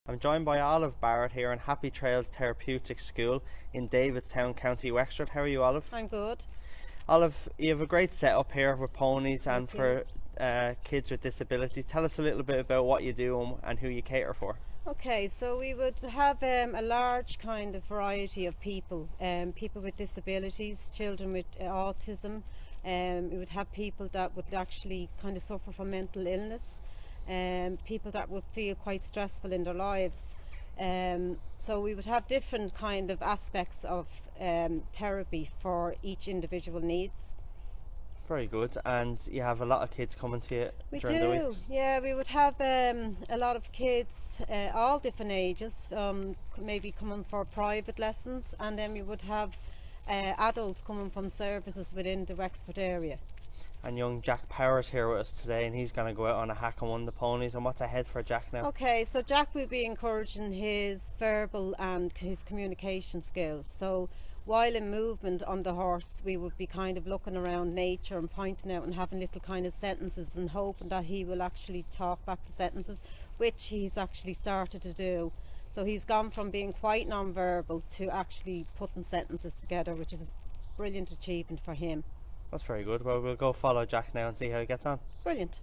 I'm joined by Olive Barrett here in Happy Trails Therapeutic School in Davidstown, County Wexford. How are you, Olive? I'm good. Olive, you have a great setup here with ponies and Thank you. for kids with disabilities. Tell us a little bit about what you do and who you cater for. Okay, so we would have a large kind of variety of people, people with disabilities, children with autism. We would have people that would actually kind of suffer from mental illness, people that would feel quite stressful in their lives. So we would have different kind of aspects of therapy for each individual needs. Very good. And you have a lot of kids coming to you during the weeks? Yeah, we would have a lot of kids, all different ages, maybe coming for private lessons, and then we would have adults coming from services within the Wexford area. And young Jack Power's here with us today, and he's going to go out on a hack on one of the ponies. And what's ahead for Jack now? Okay, so Jack will be encouraging his verbal and his communication skills. So while in movement on the horse, we would be kind of looking around nature and pointing out and having little kind of sentences and hoping that he will actually talk back to sentences, which he's actually started to do. So he's gone from being quite non-verbal to actually putting sentences together, which is a brilliant achievement for him. That's very good. Well, we'll go follow Jack now and see how he gets on. Brilliant.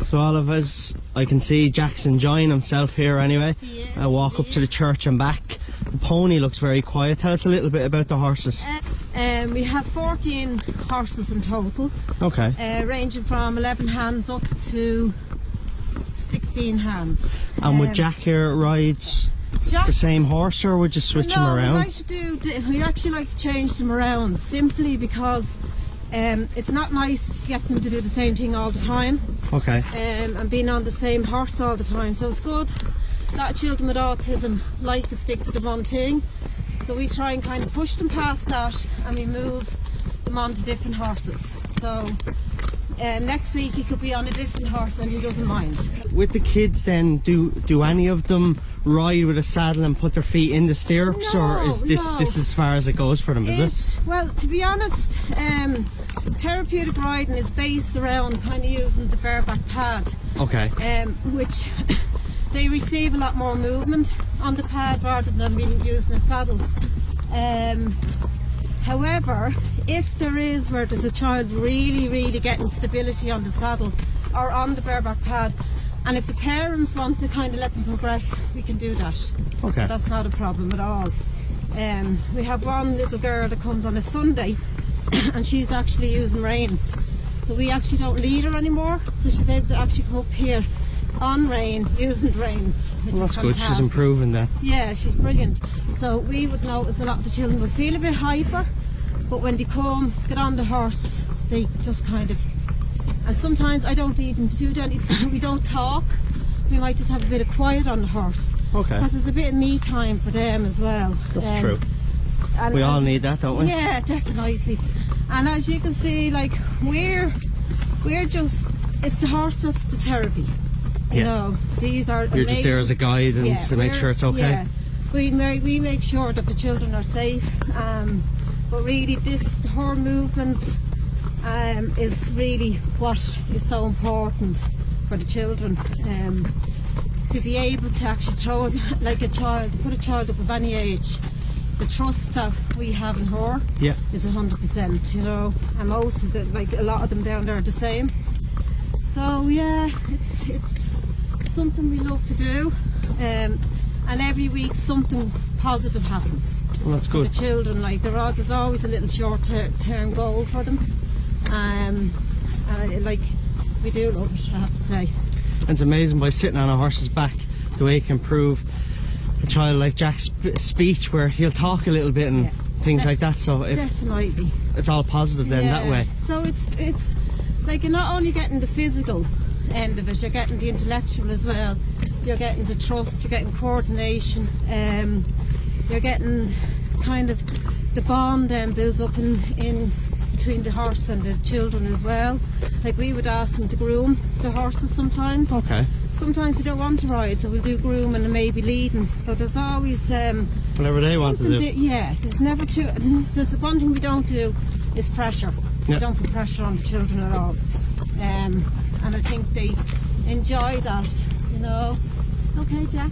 So Olive, as I can see, Jack's enjoying himself here anyway. Yeah, I walk up to the church and back. The pony looks very quiet. Tell us a little bit about the horses. We have 14 horses in total. Okay. Ranging from 11 hands up to 16 hands. And would Jack here rides the same horse, or would you switch him around? We actually like to change them around simply because it's not nice to get them to do the same thing all the time. Okay. And being on the same horse all the time, so it's good. A lot of children with autism like to stick to the one thing, so we try and kind of push them past that and we move them onto different horses. So next week he could be on a different horse and he doesn't mind. With the kids then, do any of them ride with a saddle and put their feet in the stirrups, or is this as far as it goes for them, is it? Well, to be honest, therapeutic riding is based around kind of using the bareback pad. Okay. Which they receive a lot more movement on the pad rather than being using a saddle. However, if there is where there's a child really getting stability on the saddle or on the bareback pad, and if the parents want to kind of let them progress, we can do that. Okay. That's not a problem at all. We have one little girl that comes on a Sunday and she's actually using reins. So we actually don't lead her anymore, so she's able to actually come up here on rein, using reins, which Well, that's is good, fantastic. she's improving then. Yeah, she's brilliant. So we would notice a lot of the children would feel a bit hyper, but when they come, get on the horse, they just kind of, and sometimes I don't even do that, we don't talk, we might just have a bit of quiet on the horse. Okay. Because there's a bit of me time for them as well. That's true. And We all need that, don't we? Yeah, definitely. And as you can see, like, we're just, it's the horse that's the therapy. You know, these are You're just there as a guide and to make sure it's okay. Yeah, we make sure that the children are safe. But really, her movements is really what is so important for the children. To be able to actually throw like a child, put a child up of any age, the trust that we have in her is 100%. You know, and most of the, like a lot of them down there are the same. So yeah, it's something we love to do, and every week something positive happens. Well, that's good. For the children, like there's always a little short-term goal for them. Like we do love it, I have to say. And it's amazing, by sitting on a horse's back, the way it can improve a child like Jack's speech, where he'll talk a little bit and things like that. So Definitely. It's all positive then that way. So it's like you're not only getting the physical end of it, you're getting the intellectual as well. You're getting the trust, you're getting coordination, you're getting kind of the bond then builds up in between the horse and the children as well. Like we would ask them to groom the horses sometimes. Okay. Sometimes they don't want to ride, so we'll do grooming and maybe leading. So there's always whatever they want to do. Yeah, there's never too. There's one thing we don't do is pressure. We don't put pressure on the children at all. And I think they enjoy that, you know. Okay, Jack.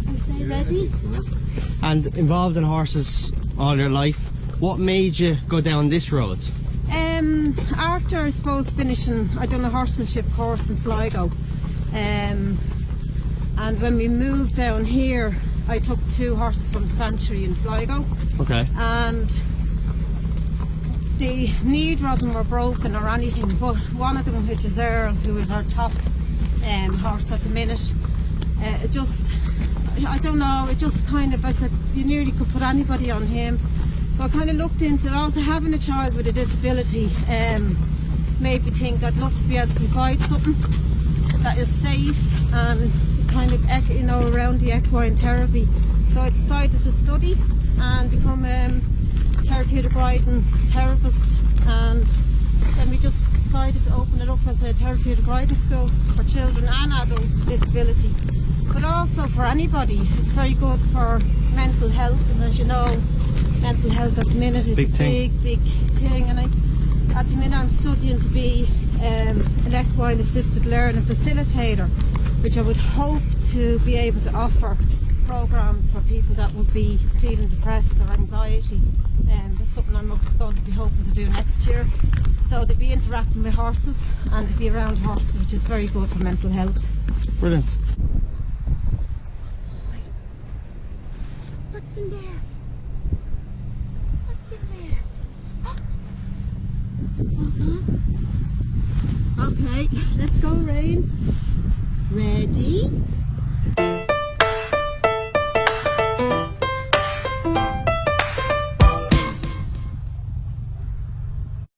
You say ready? And involved in horses all your life, what made you go down this road? After, I suppose, finishing, I done a horsemanship course in Sligo. And when we moved down here, I took 2 horses from the sanctuary in Sligo. Okay. And neither of them were broken or anything, but one of them, which is Earl, who is our top horse at the minute, it just, I don't know, it just kind of, I said, you nearly could put anybody on him. So I kind of looked into it. Also having a child with a disability made me think I'd love to be able to provide something that is safe and kind of, you know, around the equine therapy. So I decided to study and become therapeutic riding therapist, and then we just decided to open it up as a therapeutic riding school for children and adults with disability, but also for anybody. It's very good for mental health, and as you know, mental health at the minute is Big a thing. big thing, and at the minute I'm studying to be an equine assisted learning facilitator, which I would hope to be able to offer programs for people that would be feeling depressed or anxiety. That's something I'm going to be hoping to do next year. So to be interacting with horses and to be around horses, which is very good for mental health. Brilliant. What's in there? What's in there? Okay, let's go, Rain. Ready?